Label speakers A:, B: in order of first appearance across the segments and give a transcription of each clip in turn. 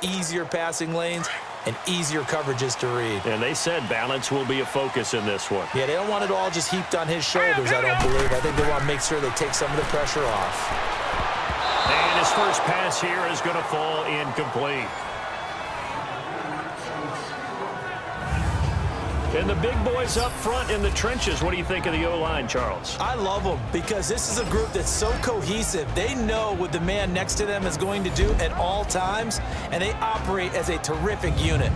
A: easier passing lanes and easier coverages to read.
B: And they said balance will be a focus in this one.
A: Yeah, they don't want it all just heaped on his shoulders, I don't believe. I think they want to make sure they take some of the pressure off.
B: And his first pass here is going to fall incomplete. And the big boys up front in the trenches. What do you think of the O-line, Charles?
A: I love them because this is a group that's so cohesive. They know what the man next to them is going to do at all times, and they operate as a terrific unit.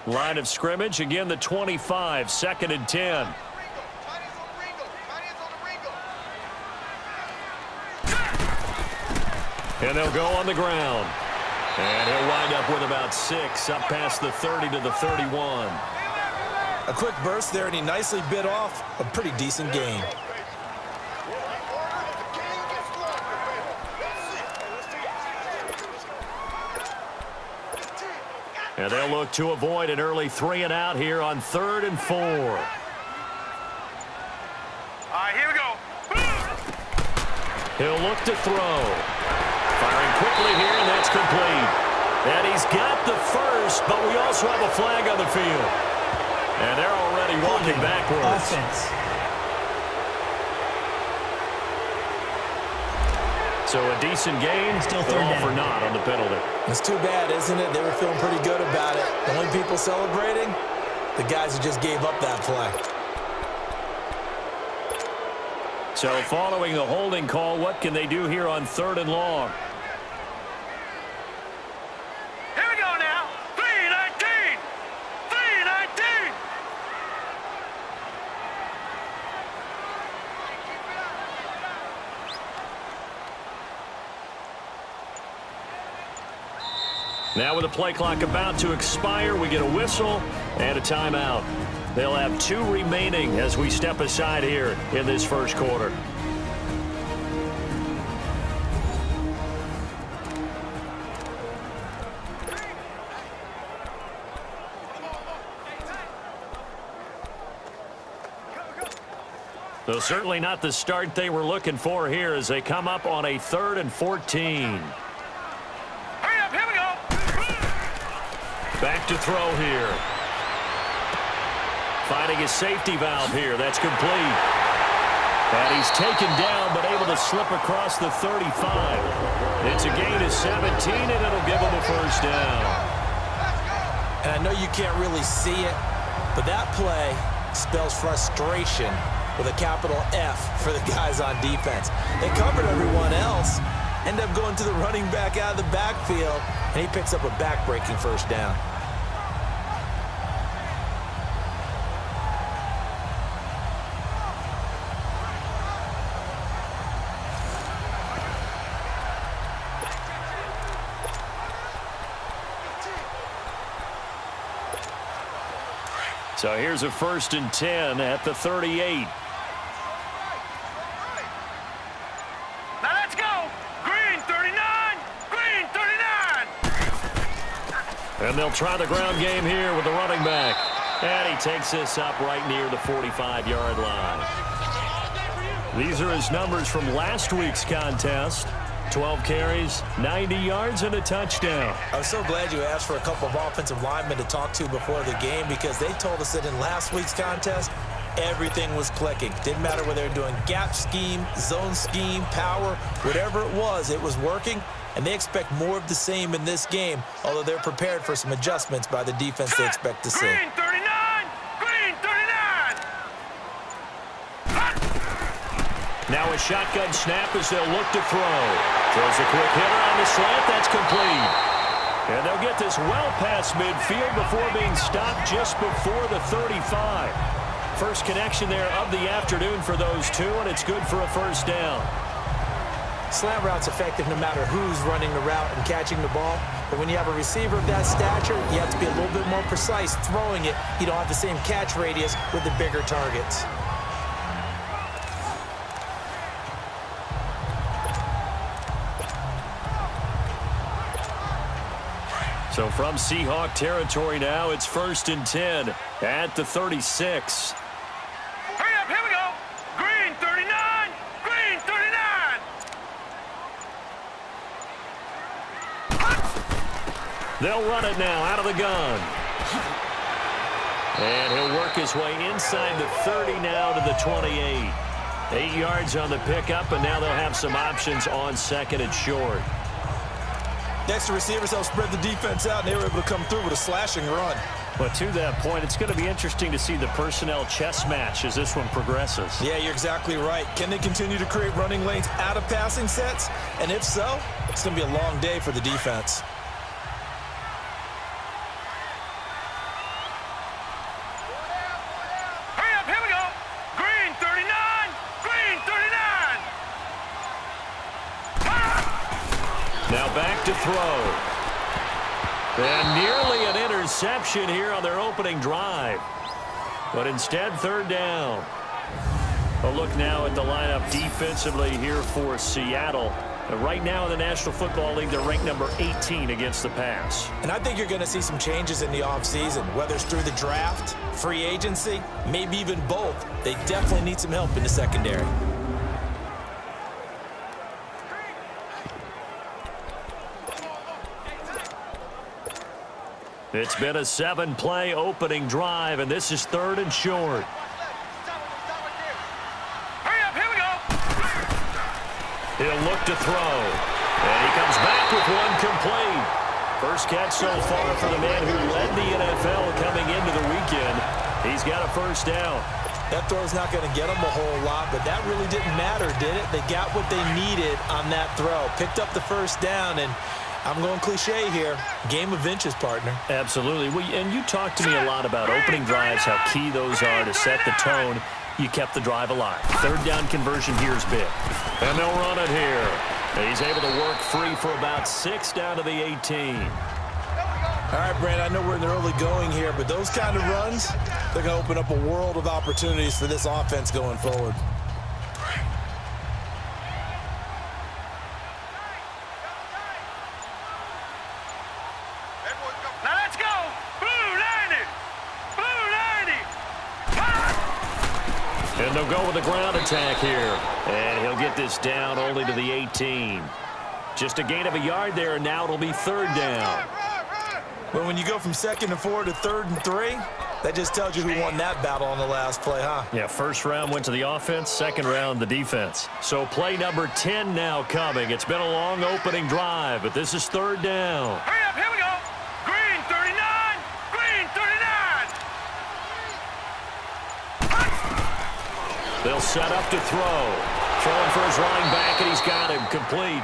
B: Line of scrimmage, again the 25, 2nd and 10. And they'll go on the ground. And he'll wind up with about 6, up past the 30 to the 31.
A: A quick burst there, and he nicely bit off a pretty decent gain.
B: And they'll look to avoid an early 3 and out here on 3rd and 4.
C: All right, here we go.
B: He'll look to throw. Firing quickly here, and that's complete. And he's got the first, but we also have a flag on the field. And they're already walking backwards.
D: Offense.
B: So a decent game,
D: Still
B: but
D: third
B: all
D: down.
B: for naught on the penalty.
A: It's too bad, isn't it? They were feeling pretty good about it. The only people celebrating, the guys who just gave up that play.
B: So following a holding call, what can they do here on 3rd and long?
C: Here we go now. 3-19. 3-19.
B: Now with the play clock about to expire, we get a whistle and a timeout. They'll have 2 remaining as we step aside here in this first quarter. So certainly not the start they were looking for here as they come up on a 3rd and 14.
C: Hurry up, here we go.
B: Back to throw here. Finding his safety valve here. That's complete. And he's taken down, but able to slip across the 35. It's a gain of 17, and it'll give him a first down.
A: And I know you can't really see it, but that play spells frustration with a capital F for the guys on defense. They covered everyone else, end up going to the running back out of the backfield, and he picks up a back-breaking first down.
B: So here's a 1st and 10 at the 38.
C: Now let's go. Green 39. Green 39.
B: And they'll try the ground game here with the running back. And he takes this up right near the 45-yard line. These are his numbers from last week's contest. 12 carries, 90 yards, and a touchdown.
A: I'm so glad you asked for a couple of offensive linemen to talk to before the game because they told us that in last week's contest, everything was clicking. Didn't matter whether they were doing gap scheme, zone scheme, power, whatever it was working, and they expect more of the same in this game, although they're prepared for some adjustments by the defense they expect to see.
C: Green 39. Green 39.
B: Now a shotgun snap as they'll look to throw. Throws a quick hitter on the slant. That's complete. And they'll get this well past midfield before being stopped just before the 35. First connection there of the afternoon for those two, and it's good for a first down.
A: Slant route's effective no matter who's running the route and catching the ball. But when you have a receiver of that stature, you have to be a little bit more precise throwing it. You don't have the same catch radius with the bigger targets.
B: So from Seahawk territory now, it's 1st and 10 at the 36.
C: Hurry up, here we go. Green 39.
B: They'll run it now out of the gun. And he'll work his way inside the 30 now to the 28. 8 yards on the pickup, and now they'll have some options on second and short.
A: Next to receivers, they'll spread the defense out, and they were able to come through with a slashing run.
B: But to that point, it's going to be interesting to see the personnel chess match as this one progresses.
A: Yeah, you're exactly right. Can they continue to create running lanes out of passing sets? And if so, it's going to be a long day for the defense.
C: Hurry up, here we go. Green 39, green 39.
B: Now back to throw. And nearly an interception here on their opening drive. But instead, third down. A look now at the lineup defensively here for Seattle. Right now in the National Football League, they're ranked number 18 against the pass.
A: And I think you're going to see some changes in the offseason, whether it's through the draft, free agency, maybe even both. They definitely need some help in the secondary.
B: It's been a 7-play opening drive, and this is third and short.
C: Hurry up, here we go.
B: He'll look to throw, and he comes back with one complete. First catch so far for the man who led the NFL coming into the weekend. He's got a first down.
A: That throw's not going to get them a whole lot, but that really didn't matter, did it? They got what they needed on that throw. Picked up the first down, and I'm going cliche here. Game of inches, partner.
B: Absolutely. Well, and you talked to me a lot about opening drives, how key those are to set the tone. You kept the drive alive. Third down conversion here is big. And they'll run it here. He's able to work free for about 6 down to the 18.
A: All right, Brandon, I know we're in the early going here, but those kind of runs, they're going to open up a world of opportunities for this offense going forward.
C: Now let's go. Blue 90. Blue 90.
B: And they'll go with the ground attack here. And he'll get this down only to the 18. Just a gain of a yard there, and now it'll be third down.
A: But when you go from 2nd and 4 to 3rd and 3, that just tells you who won that battle on the last play, huh?
B: Yeah, first round went to the offense, second round the defense. So play number 10 now coming. It's been a long opening drive, but this is third down.
C: Hurry up, here we go. Green 39, green 39.
B: They'll set up to throw. Throwing for his running back, and he's got him complete.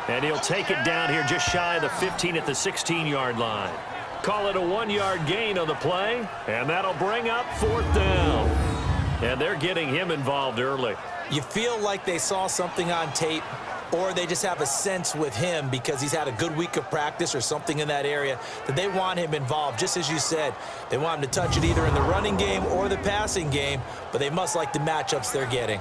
B: And he'll take it down here just shy of the 15 at the 16-yard line. Call it a 1-yard gain on the play, and that'll bring up fourth down. And they're getting him involved early.
A: You feel like they saw something on tape, or they just have a sense with him because he's had a good week of practice or something in that area that they want him involved. Just as you said, they want him to touch it either in the running game or the passing game, but they must like the matchups they're getting.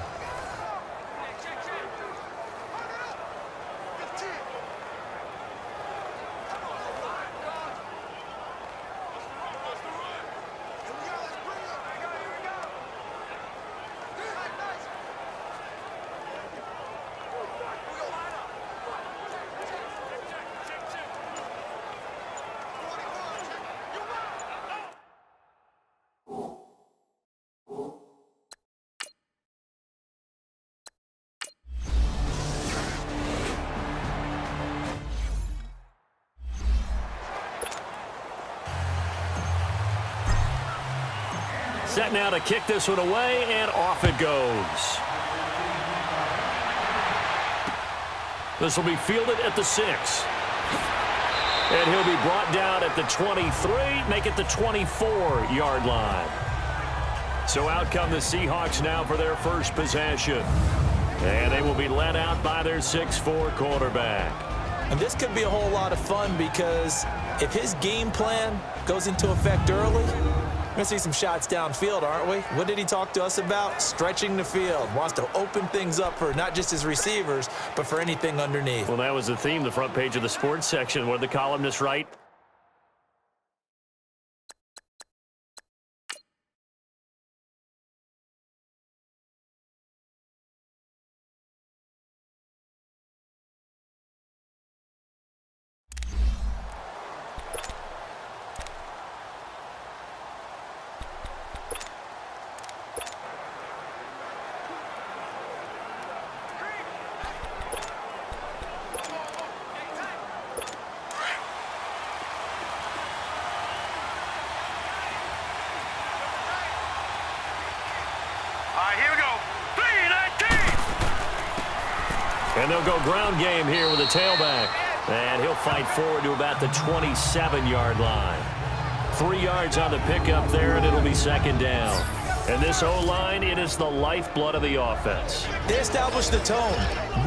B: Set now to kick this one away, and off it goes. This will be fielded at the 6. And he'll be brought down at the 23, make it the 24-yard line. So out come the Seahawks now for their first possession. And they will be led out by their 6'4" quarterback.
A: And this could be a whole lot of fun because if his game plan goes into effect early, we're going to see some shots downfield, aren't we? What did he talk to us about? Stretching the field. Wants to open things up for not just his receivers, but for anything underneath.
B: Well, that was the theme, the front page of the sports section. What did the columnists write? And they'll go ground game here with a tailback. And he'll fight forward to about the 27-yard line. 3 yards on the pickup there, and it'll be second down. And this O-line, it is the lifeblood of the offense.
A: They established the tone.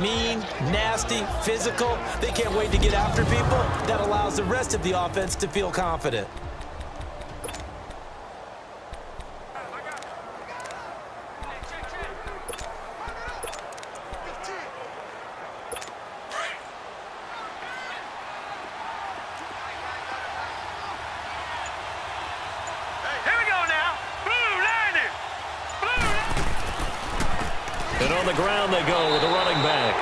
A: Mean, nasty, physical. They can't wait to get after people. That allows the rest of the offense to feel confident.
B: And on the ground they go with a running back.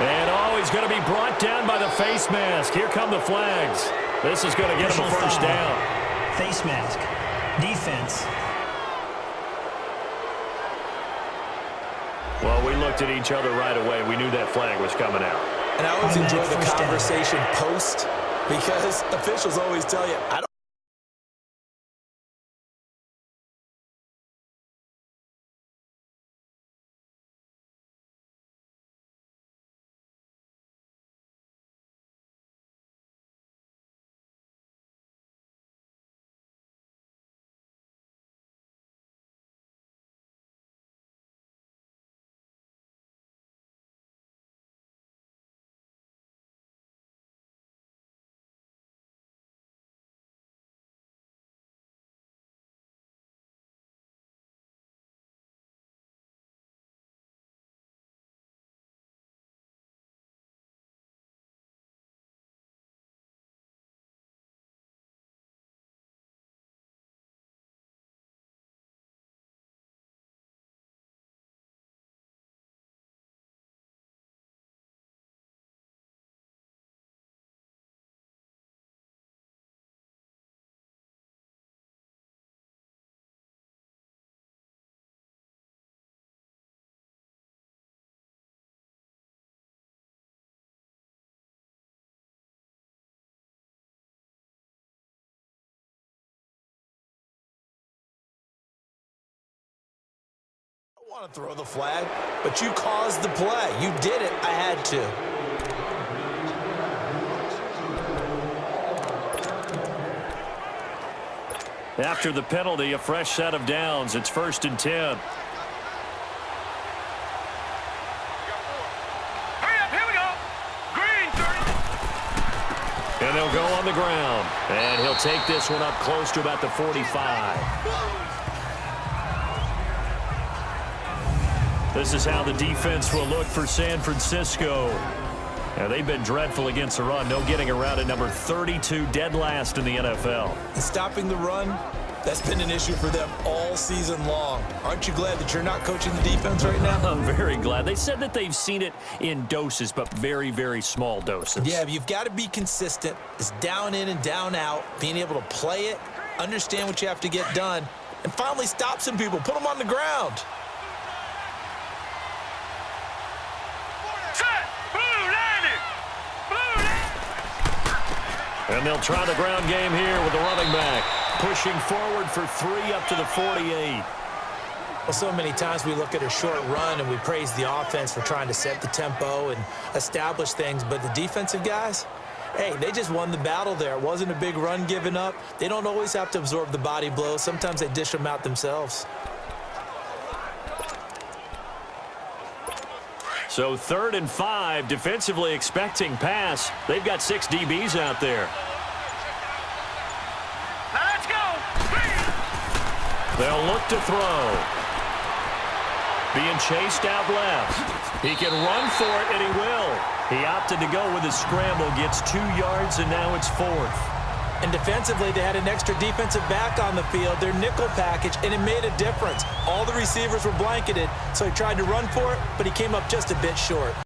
B: And, oh, he's going to be brought down by the face mask. Here come the flags. This is going to get him a first down.
D: Face mask. Defense.
B: Well, we looked at each other right away. We knew that flag was coming out.
A: And I always enjoy the conversation post because officials always tell you, I don't. I want to throw the flag, but you caused the play. You did it. I had to.
B: After the penalty, a fresh set of downs. It's 1st and 10.
C: Hurry up, here we go. Green, 30.
B: And they'll go on the ground. And he'll take this one up close to about the 45. This is how the defense will look for San Francisco. Now, they've been dreadful against the run. No getting around at number 32, dead last in the NFL.
A: And stopping the run, that's been an issue for them all season long. Aren't you glad that you're not coaching the defense right now?
B: I'm very glad. They said that they've seen it in doses, but very, very small doses.
A: Yeah, you've got to be consistent. It's down in and down out, being able to play it, understand what you have to get done, and finally stop some people, put them on the ground.
B: And they'll try the ground game here with the running back. Pushing forward for 3 up to the 48.
A: Well, so many times we look at a short run and we praise the offense for trying to set the tempo and establish things, but the defensive guys, hey, they just won the battle there. It wasn't a big run given up. They don't always have to absorb the body blows. Sometimes they dish them out themselves.
B: So 3rd and 5, defensively expecting pass. They've got 6 DBs out there.
C: Now let's go.
B: They'll look to throw. Being chased out left. He can run for it, and he will. He opted to go with his scramble, gets 2 yards, and now it's 4th.
A: And defensively, they had an extra defensive back on the field, their nickel package, and it made a difference. All the receivers were blanketed, so he tried to run for it, but he came up just a bit short.